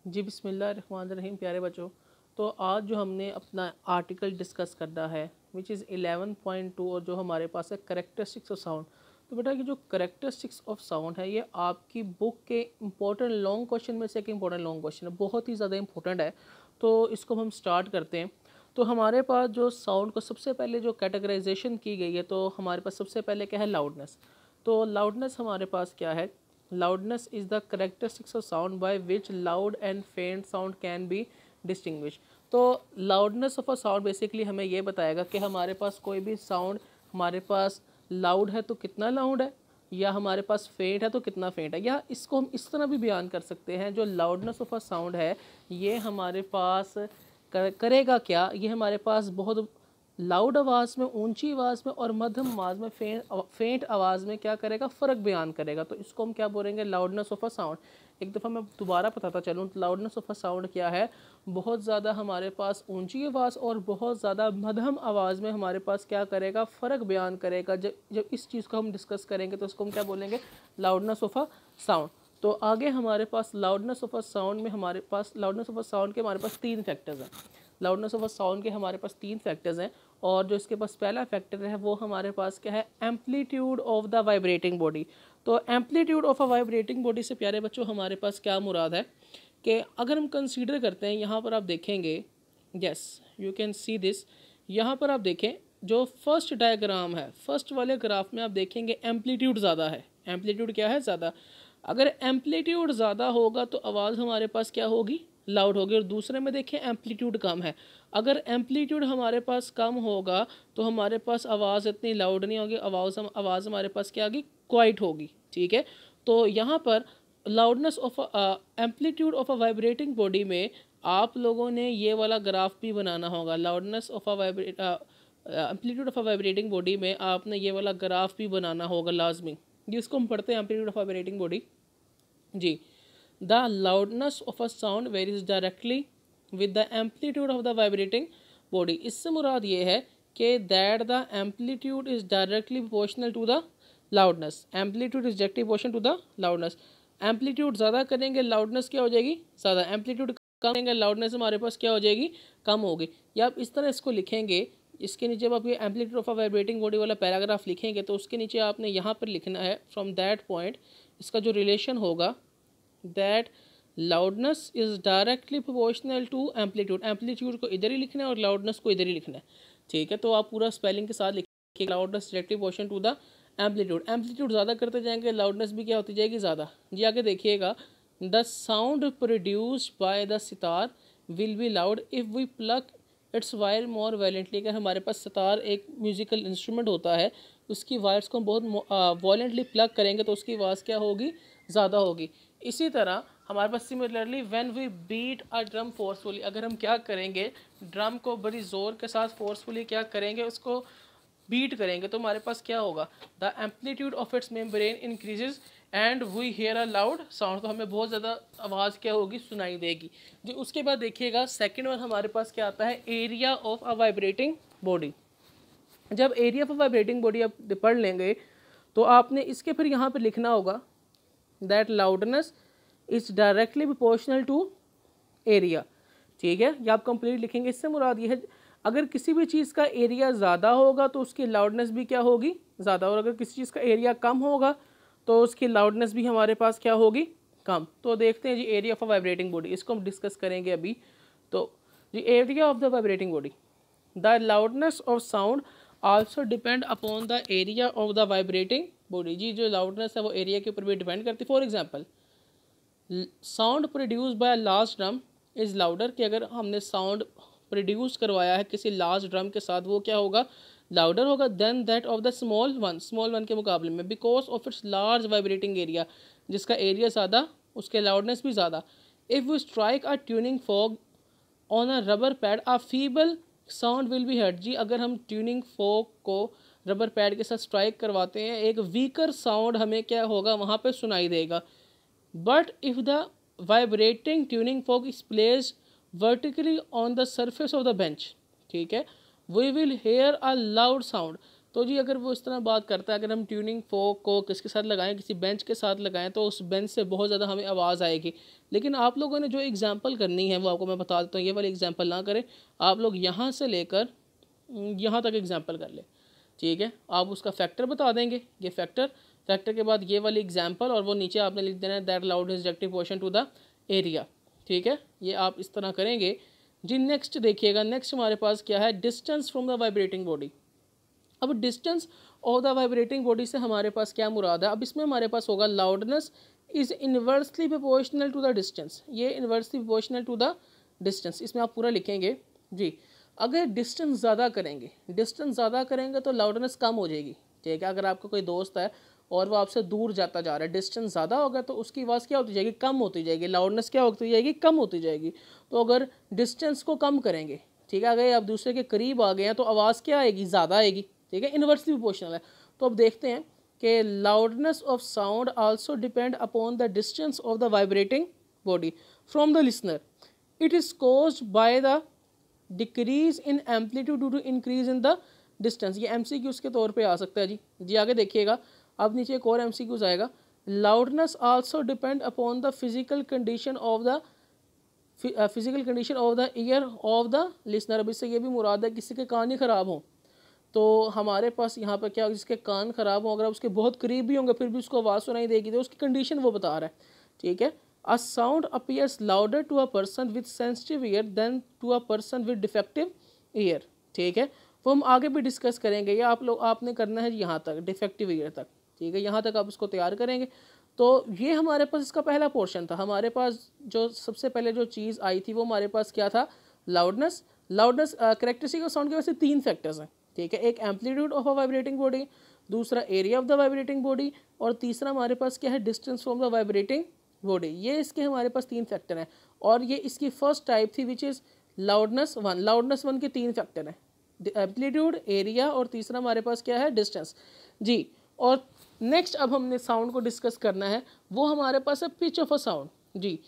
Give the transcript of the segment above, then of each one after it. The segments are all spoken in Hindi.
जी बिस्मिल्लाहिर्रहमानिर्रहीम। प्यारे बच्चों, तो आज जो हमने अपना आर्टिकल डिस्कस करना है विच इज़ 11.2 और जो हमारे पास है करेक्टरिस्टिक्स ऑफ साउंड। तो बेटा ये जो करेक्टरिस्टिक्स ऑफ साउंड है ये आपकी बुक के इंपॉर्टेंट लॉन्ग क्वेश्चन में से एक इंपॉर्टेंट लॉन्ग क्वेश्चन है, बहुत ही ज़्यादा इंपॉर्टेंट है। तो इसको हम स्टार्ट करते हैं। तो हमारे पास जो साउंड को सबसे पहले जो कैटेगराइजेशन की गई है, तो हमारे पास सबसे पहले क्या है, लाउडनेस। तो लाउडनेस हमारे पास क्या है, loudness is the characteristics of sound by which loud and faint sound can be distinguished। तो loudness of a sound basically हमें ये बताएगा कि हमारे पास कोई भी साउंड हमारे पास लाउड है तो कितना लाउड है, या हमारे पास फेंट है तो कितना फेंट है। या इसको हम इस तरह भी बयान कर सकते हैं, जो लाउडनेस ऑफ अ साउंड है ये हमारे पास करेगा क्या, ये हमारे पास बहुत लाउड आवाज़ में, ऊंची आवाज़ में और मध्यम आवाज़ में, फेंट आवाज़ में क्या करेगा, फ़र्क बयान करेगा। तो इसको हम क्या बोलेंगे, लाउडनेस ऑफ अ साउंड। एक दफ़ा मैं दोबारा बताता चलूँ, लाउडनेस ऑफ अ साउंड क्या है, बहुत ज़्यादा हमारे पास ऊंची आवाज़ और बहुत ज़्यादा मध्यम आवाज़ में हमारे पास क्या करेगा, फ़र्क बयान करेगा। जब जब इस चीज़ को हम डिस्कस करेंगे तो इसको हम क्या बोलेंगे, लाउडनेस ऑफ अ साउंड। तो आगे हमारे पास लाउडनेस ऑफ अ साउंड में हमारे पास लाउडनेस ऑफ अ साउंड के हमारे पास 3 फैक्टर्स हैं। लाउडनेस ऑफ अ साउंड के हमारे पास 3 फैक्टर्स हैं, और जो इसके पास पहला फैक्टर है वो हमारे पास क्या है, amplitude of the vibrating body. तो amplitude of a vibrating body से प्यारे बच्चों हमारे पास क्या मुराद है कि अगर हम कंसीडर करते हैं, यहाँ पर आप देखेंगे, yes you can see this, यहाँ पर आप देखें जो फर्स्ट डायग्राम है, फर्स्ट वाले ग्राफ में आप देखेंगे एम्पलीट्यूड ज़्यादा है। एम्पलीट्यूड क्या है, ज़्यादा। अगर एम्पलीट्यूड ज़्यादा होगा तो आवाज़ हमारे पास क्या होगी, लाउड होगी। और दूसरे में देखें एम्पलीट्यूड कम है, अगर एम्पलीट्यूड हमारे पास कम होगा तो हमारे पास आवाज़ इतनी लाउड नहीं होगी, आवाज़ हमारे पास क्या होगी, क्वाइट होगी। ठीक है, तो यहाँ पर loudness of amplitude of a vibrating body में आप लोगों ने ये वाला ग्राफ भी बनाना होगा। Loudness of a amplitude of a vibrating body में आपने ये वाला ग्राफ भी बनाना होगा लाजमी, जिसको हम पढ़ते हैं एम्पलीट्यूड ऑफ वाइब्रेटिंग बॉडी। जी, the loudness of a sound varies directly with the amplitude of the vibrating body. इससे मुराद ये है कि that the amplitude is directly proportional to the loudness. Amplitude is directly proportional to the loudness. Amplitude ज़्यादा करेंगे लाउडनेस क्या हो जाएगी, ज़्यादा। एम्पलीट्यूड कम करेंगे लाउडनेस हमारे पास क्या हो जाएगी, कम होगी। या आप इस तरह इसको लिखेंगे, इसके नीचे जब आप ये amplitude of a vibrating body वाला पैराग्राफ लिखेंगे तो उसके नीचे आपने यहाँ पर लिखना है, फ्रॉम दैट पॉइंट इसका जो रिलेशन होगा, that loudness is directly proportional to amplitude. Amplitude को इधर ही लिखना है और लाउडनेस को इधर ही लिखना है। ठीक है, तो आप पूरा स्पेलिंग के साथ लिखिए, loudness directly proportional to the amplitude. Amplitude ज़्यादा करते जाएंगे लाउडनेस भी क्या होती जाएगी, ज़्यादा। जी आगे देखिएगा, the sound produced by the sitar will be loud if we pluck its wire more violently. अगर हमारे पास सितार एक म्यूजिकल इंस्ट्रूमेंट होता है, उसकी वायर्स को हम बहुत वॉलेंटली प्लग करेंगे तो उसकी आवाज़ क्या होगी, ज़्यादा होगी। इसी तरह हमारे पास similarly when we beat a drum forcefully, अगर हम क्या करेंगे, ड्रम को बड़ी ज़ोर के साथ फोर्सफुली क्या करेंगे, उसको बीट करेंगे तो हमारे पास क्या होगा, the amplitude of its membrane increases and we hear a loud sound. तो हमें बहुत ज़्यादा आवाज़ क्या होगी, सुनाई देगी। जी, उसके बाद देखिएगा सेकेंड वन हमारे पास क्या आता है, area of a vibrating body. जब area of a vibrating body आप पढ़ लेंगे तो आपने इसके फिर यहाँ पर लिखना होगा, that loudness is directly proportional to area. ठीक है, ये आप कंप्लीट लिखेंगे। इससे मुराद ये है, अगर किसी भी चीज़ का एरिया ज़्यादा होगा तो उसकी लाउडनेस भी क्या होगी, ज़्यादा। और अगर किसी चीज़ का एरिया कम होगा तो उसकी लाउडनेस भी हमारे पास क्या होगी, कम। तो देखते हैं जी, area of a vibrating body, इसको हम डिस्कस करेंगे अभी। तो जी, area of the vibrating body, the loudness of sound also depend upon the area of the vibrating body. जी, जो लाउडनेस है वो एरिया के ऊपर भी डिपेंड करती है। For example, sound produce by large drum is louder, कि अगर हमने साउंड प्रोड्यूस करवाया है किसी लार्ज ड्रम के साथ, वो क्या होगा, लाउडर होगा than that of the small one के मुकाबले में, because of its large vibrating area, जिसका एरिया ज़्यादा उसके लाउडनेस भी ज़्यादा। If we strike a tuning fork on a rubber pad a feeble sound will be heard. जी, अगर हम ट्यूनिंग फॉग को रबर पैड के साथ स्ट्राइक करवाते हैं, एक वीकर साउंड हमें क्या होगा, वहाँ पे सुनाई देगा। But if the vibrating tuning fork is placed vertically on the surface of the bench, ठीक है, we will hear a loud sound। तो जी अगर वो इस तरह बात करता है, अगर हम ट्यूनिंग फोक को किसके साथ लगाएं, किसी बेंच के साथ लगाएं, तो उस बेंच से बहुत ज़्यादा हमें आवाज़ आएगी। लेकिन आप लोगों ने जो एग्जांपल करनी है वो आपको मैं बता देता हूँ, ये वाली एग्जांपल ना करें, आप लोग यहाँ से लेकर यहाँ तक एग्जांपल कर ले, ठीक है। आप उसका फैक्टर बता देंगे, ये फैक्टर के बाद ये वाली एग्जांपल, और वो नीचे आपने लिख देना है that loud is directly proportional to the area, ठीक है। ये आप इस तरह करेंगे जी। नेक्स्ट देखिएगा, नेक्स्ट हमारे पास क्या है, distance from the vibrating body. अब distance of the vibrating body से हमारे पास क्या मुराद है, अब इसमें हमारे पास होगा loudness is inversely proportional to the distance, ये inversely proportional to the distance, इसमें आप पूरा लिखेंगे जी। अगर डिस्टेंस ज़्यादा करेंगे तो लाउडनेस कम हो जाएगी, ठीक है। अगर आपका कोई दोस्त है और वो आपसे दूर जाता जा रहा है, डिस्टेंस ज़्यादा होगा तो उसकी आवाज़ क्या होती जाएगी, कम होती जाएगी, लाउडनेस क्या होती जाएगी, कम होती जाएगी। तो अगर डिस्टेंस को कम करेंगे, ठीक है, अगर आप दूसरे के करीब आ गए हैं तो आवाज़ क्या आएगी, ज़्यादा आएगी, ठीक है, इन्वर्सली प्रोपोर्शनल है। तो अब देखते हैं कि loudness of sound also depend upon the distance of the vibrating body from the listener. It is caused by the decrease in amplitude due to increase in the distance. ये MCQs के तौर पे आ सकता है जी आगे देखिएगा। अब नीचे एक और MCQs आएगा, loudness also depend upon the physical condition of the year of the listener. अब इससे ये भी मुराद है किसी के कान ही ख़राब हों, तो हमारे पास यहाँ पर क्या, जिसके कान ख़राब हों, अगर उसके बहुत करीब भी होंगे फिर भी उसको आवाज़ सुनाई देगी, तो उसकी कंडीशन वो बता रहा है, ठीक है। A sound appears louder to a person with sensitive ear than to a person with defective ear, ठीक है। वो हम आगे भी डिस्कस करेंगे, या आपने करना है यहाँ तक, डिफेक्टिव ईयर तक, ठीक है, यहाँ तक आप इसको तैयार करेंगे। तो ये हमारे पास इसका पहला पोर्शन था। हमारे पास जो सबसे पहले जो चीज़ आई थी वो हमारे पास क्या था, लाउडनेस। कैरेक्टरिस्टिक ऑफ साउंड के वैसे 3 फैक्टर्स हैं, ठीक है। एक amplitude of a vibrating body, दूसरा area of the vibrating body, और तीसरा हमारे पास क्या है, distance from the vibrating body. ये इसके हमारे पास 3 फैक्टर हैं, और ये इसकी फर्स्ट टाइप थी विच इज़ लाउडनेस 1। लाउडनेस 1 के 3 फैक्टर हैं, एम्पलीट्यूड, एरिया, और तीसरा हमारे पास क्या है, डिस्टेंस जी। और नेक्स्ट अब हमने साउंड को डिस्कस करना है, वो हमारे पास है पिच ऑफ अ साउंड जी।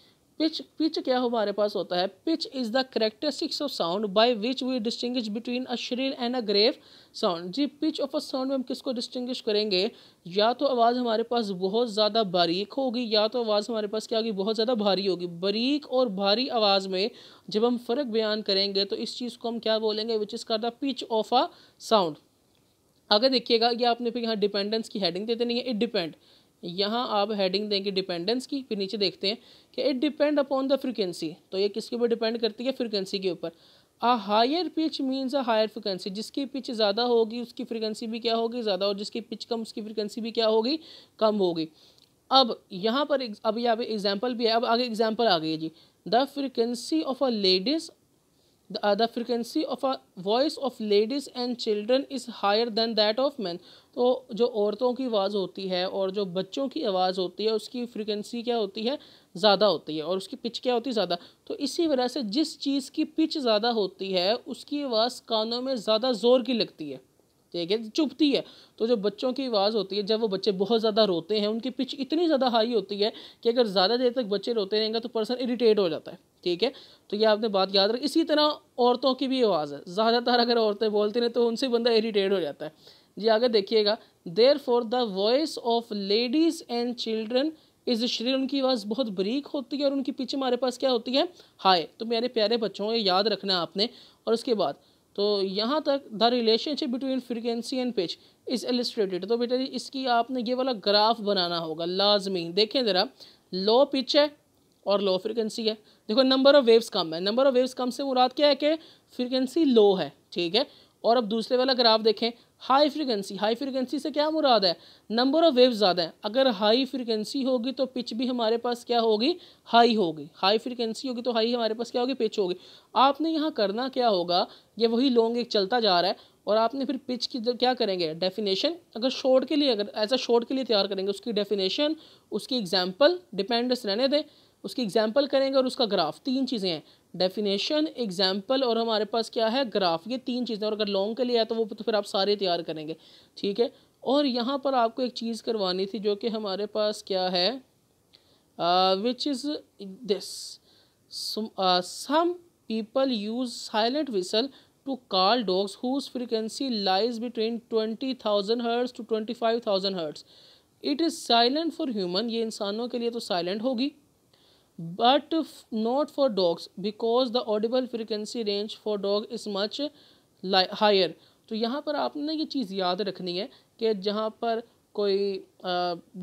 पिच क्या हमारे पास होता है, pitch is the characteristics of sound by which we distinguish between a shrill and a grave sound जी। पिच ऑफ अ साउंड में हम किसको डिस्टिंग्विश करेंगे, या तो आवाज़ हमारे पास बहुत ज़्यादा बारीक होगी, या तो आवाज़ हमारे पास क्या होगी, बहुत ज़्यादा भारी होगी। बारीक और भारी आवाज़ में जब हम फ़र्क बयान करेंगे तो इस चीज़ को हम क्या बोलेंगे, which is called the pitch of a sound. आगे देखिएगा, ये आपने फिर यहाँ डिपेंडेंस की हेडिंग देते नहीं है, इट डिपेंड, यहाँ आप हेडिंग देंगे डिपेंडेंस की। फिर नीचे देखते हैं कि it depend upon the frequency, तो ये किसके ऊपर डिपेंड करती है, फ्रिक्वेंसी के ऊपर। A higher pitch means a higher frequency, जिसकी पिच ज़्यादा होगी उसकी फ्रिक्वेंसी भी क्या होगी, ज़्यादा, और जिसकी पिच कम उसकी फ्रिक्वेंसी भी क्या होगी, कम होगी। अब यहाँ पर अब यहाँ पे एग्जाम्पल भी है, अब आगे एग्जाम्पल आ गई है जी। The frequency of a ladies the frequency of a voice of ladies and children is higher than that of men। तो जो औरतों की आवाज़ होती है और जो बच्चों की आवाज़ होती है उसकी फ्रिक्वेंसी क्या होती है, ज़्यादा होती है, और उसकी पिच क्या होती है, ज़्यादा। तो इसी वजह से जिस चीज़ की पिच ज़्यादा होती है उसकी आवाज़ कानों में ज़्यादा ज़ोर की लगती है, ठीक है, चुभती है। तो जो बच्चों की आवाज़ होती है, जब वो बच्चे बहुत ज़्यादा रोते हैं, उनकी पिच इतनी ज़्यादा हाई होती है कि अगर ज़्यादा देर तक बच्चे रोते रहेंगे तो पर्सन इरिटेट हो जाता है, ठीक है। तो ये आपने बात याद रखी। इसी तरह औरतों की भी आवाज़ है, ज़्यादातर अगर औरतें बोलती हैं तो उनसे बंदा इरिटेट हो जाता है जी। आगे देखिएगा, therefore the voice of ladies and children is shrill, उनकी आवाज़ बहुत बारीक होती है और उनकी पिच हमारे पास क्या होती है, हाई। तो मेरे प्यारे बच्चों ये याद रखना आपने। और उसके बाद तो यहाँ तक the relationship between frequency and pitch is illustrated. तो बेटा जी इसकी आपने ये वाला ग्राफ बनाना होगा लाजमी। देखें ज़रा, लो पिच है और लो फ्रीक्वेंसी है। देखो नंबर ऑफ वेव्स कम है, नंबर ऑफ वेव्स कम से मुराद क्या है कि फ्रीक्वेंसी लो है, ठीक है। और अब दूसरे वाला ग्राफ देखें, हाई फ्रीक्वेंसी, हाई फ्रीक्वेंसी से क्या मुराद है, नंबर ऑफ वेव्स ज़्यादा है। अगर हाई फ्रीक्वेंसी होगी तो पिच भी हमारे पास क्या होगी, हाई होगी। हाई फ्रीक्वेंसी होगी तो हाई हमारे पास क्या होगी, पिच होगी। आपने यहाँ करना क्या होगा, ये वही लॉन्ग एक चलता जा रहा है, और आपने फिर पिच की क्या करेंगे, डेफिनेशन। अगर शॉर्ट के लिए, अगर ऐसा शॉर्ट के लिए तैयार करेंगे, उसकी डेफिनेशन, उसकी एग्जाम्पल, डिपेंडेंस रहने दें, उसकी एग्जाम्पल करेंगे और उसका ग्राफ। 3 चीज़ें हैं, डेफिनेशन, एग्जाम्पल और हमारे पास क्या है, ग्राफ। ये 3 चीज़ें। और अगर लॉन्ग के लिए है तो वो तो फिर आप सारे तैयार करेंगे, ठीक है। और यहाँ पर आपको एक चीज़ करवानी थी जो कि हमारे पास क्या है, which is this, some people use silent whistle to call dogs whose frequency lies between 20,000 hertz to 25,000 hertz. It is silent for human, ये इंसानों के लिए तो silent होगी, but not for dogs because the audible frequency range for dog is much higher. तो यहाँ पर आपने ये चीज़ याद रखनी है कि जहाँ पर कोई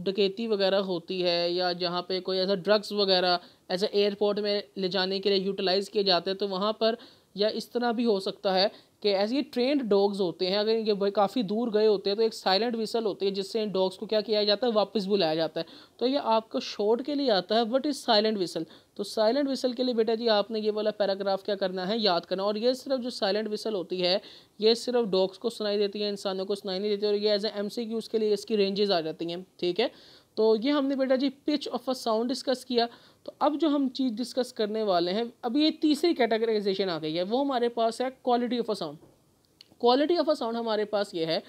डकैती वगैरह होती है या जहाँ पे कोई ऐसा ड्रग्स वगैरह ऐसे एयरपोर्ट में ले जाने के लिए यूटिलाइज़ किए जाते हैं, तो वहाँ पर या इस तरह भी हो सकता है कि ऐसे ये ट्रेंड डॉग्स होते हैं, अगर ये काफ़ी दूर गए होते हैं तो एक साइलेंट विसल होती है जिससे इन डॉग्स को क्या किया जाता है, वापस बुलाया जाता है। तो ये आपको शॉर्ट के लिए आता है, बट इज़ साइलेंट विसल। तो साइलेंट विसल के लिए बेटा जी आपने ये वाला पैराग्राफ क्या करना है, याद करना। और ये सिर्फ जो साइलेंट विसल होती है ये सिर्फ डॉग्स को सुनाई देती है, इंसानों को सुनाई नहीं देती, और ये एज ए MCQ के लिए इसकी रेंजेस आ जाती हैं। ठीक है, तो ये हमने बेटा जी pitch of a sound discuss किया। तो अब जो हम चीज़ डिस्कस करने वाले हैं, अब ये तीसरी कैटेगराइजेशन आ गई है, वो हमारे पास है quality of a sound. Quality of a sound हमारे पास ये है,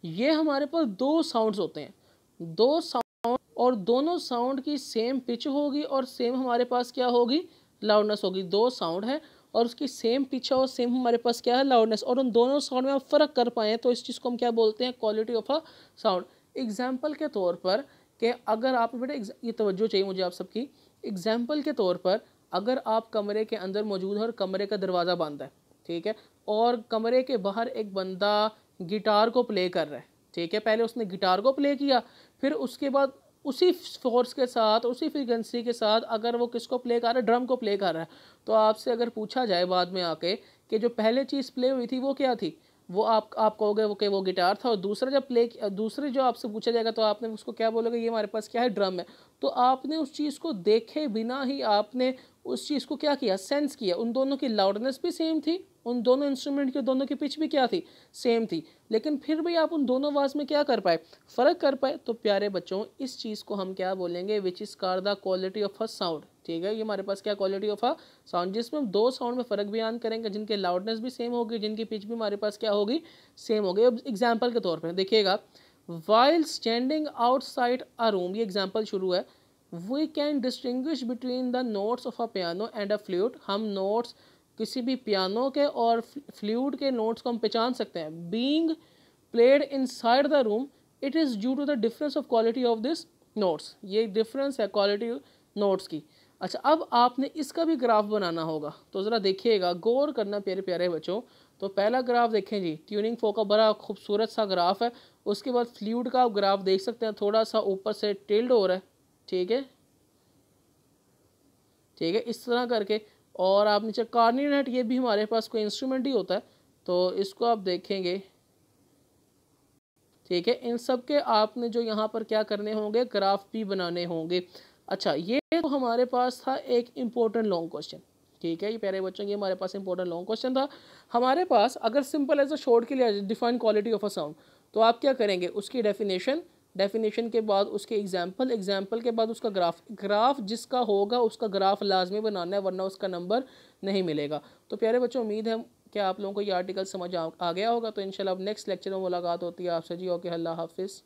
ये हमारे पास दो साउंड्स होते हैं, दो साउंड, और दोनों साउंड की सेम पिच होगी और सेम हमारे पास क्या होगी, लाउडनेस होगी। दो साउंड है और उसकी सेम पिच है और सेम हमारे पास क्या है, लाउडनेस, और उन दोनों साउंड में आप फ़र्क कर पाएँ तो इस चीज़ को हम क्या बोलते हैं, quality of a sound. Example के तौर पर कि अगर आप बेटा ये तवज्जो चाहिए मुझे आप सबकी, एग्जाम्पल के तौर पर अगर आप कमरे के अंदर मौजूद है और कमरे का दरवाज़ा बंद है, ठीक है, और कमरे के बाहर एक बंदा गिटार को प्ले कर रहा है, ठीक है, पहले उसने गिटार को प्ले किया, फिर उसके बाद उसी फोर्स के साथ, उसी फ्रीक्वेंसी के साथ अगर वो किसको प्ले कर रहा है, ड्रम को प्ले कर रहा है, तो आपसे अगर पूछा जाए बाद में आके कि जो पहले चीज़ प्ले हुई थी वो क्या थी, वो आप कहोगे वो कि वो गिटार था, और दूसरे जो आपसे पूछा जाएगा तो आपने उसको क्या बोलोगे, ये हमारे पास क्या है, ड्रम है। तो आपने उस चीज़ को देखे बिना ही आपने उस चीज़ को क्या किया, सेंस किया। उन दोनों की लाउडनेस भी सेम थी, उन दोनों इंस्ट्रूमेंट की दोनों की पिच भी क्या थी, सेम थी, लेकिन फिर भी आप उन दोनों आवाज़ में क्या कर पाए, फ़र्क कर पाए। तो प्यारे बच्चों इस चीज़ को हम क्या बोलेंगे, which is called the quality of a sound. ठीक है, ये हमारे पास क्या क्वालिटी ऑफ अ साउंड, जिसमें हम दो साउंड में फ़र्क बयान करेंगे, जिनके लाउडनेस भी सेम होगी, जिनकी पिच भी हमारे पास क्या होगी, सेम होगी। अब एग्जाम्पल के तौर पर देखिएगा, while standing outside a room, ये एग्जाम्पल शुरू है, we can distinguish between the notes of a piano and a flute, हम नोट्स किसी भी पियानो के और फ्लूट के नोट्स को हम पहचान सकते हैं। Being played inside the room, it is due to the difference of quality of this notes, ये डिफरेंस है क्वालिटी नोट्स की। अच्छा, अब आपने इसका भी ग्राफ बनाना होगा, तो ज़रा देखिएगा, गौर करना प्यारे प्यारे बच्चों। तो पहला ग्राफ देखें जी, ट्यूनिंग फोक का बड़ा खूबसूरत सा ग्राफ है। उसके बाद फ्लूट का आप ग्राफ देख सकते हैं, थोड़ा सा ऊपर से टिल्ड हो रहा है, ठीक है, ठीक है, इस तरह करके। और आप नीचे कार्निनेट, ये भी हमारे पास कोई इंस्ट्रूमेंट ही होता है, तो इसको आप देखेंगे, ठीक है। इन सब के आपने जो यहाँ पर क्या करने होंगे, ग्राफ भी बनाने होंगे। अच्छा, ये तो हमारे पास था एक इम्पोर्टेंट लॉन्ग क्वेश्चन, ठीक है, ये प्यारे बच्चों, ये हमारे पास इंपॉर्टेंट लॉन्ग क्वेश्चन था। हमारे पास अगर सिंपल एज अ शॉर्ट के लिए define quality of a sound, तो आप क्या करेंगे, उसकी डेफिनेशन के बाद उसके एग्जाम्पल के बाद उसका ग्राफ जिसका होगा उसका ग्राफ लाजमी बनाना है, वरना उसका नंबर नहीं मिलेगा। तो प्यारे बच्चों, उम्मीद है कि आप लोगों को ये आर्टिकल समझ आ गया होगा। तो इंशाल्लाह अब नेक्स्ट लेक्चर में मुलाकात होती है आपसे जी। ओके, अल्लाह हाफिज़।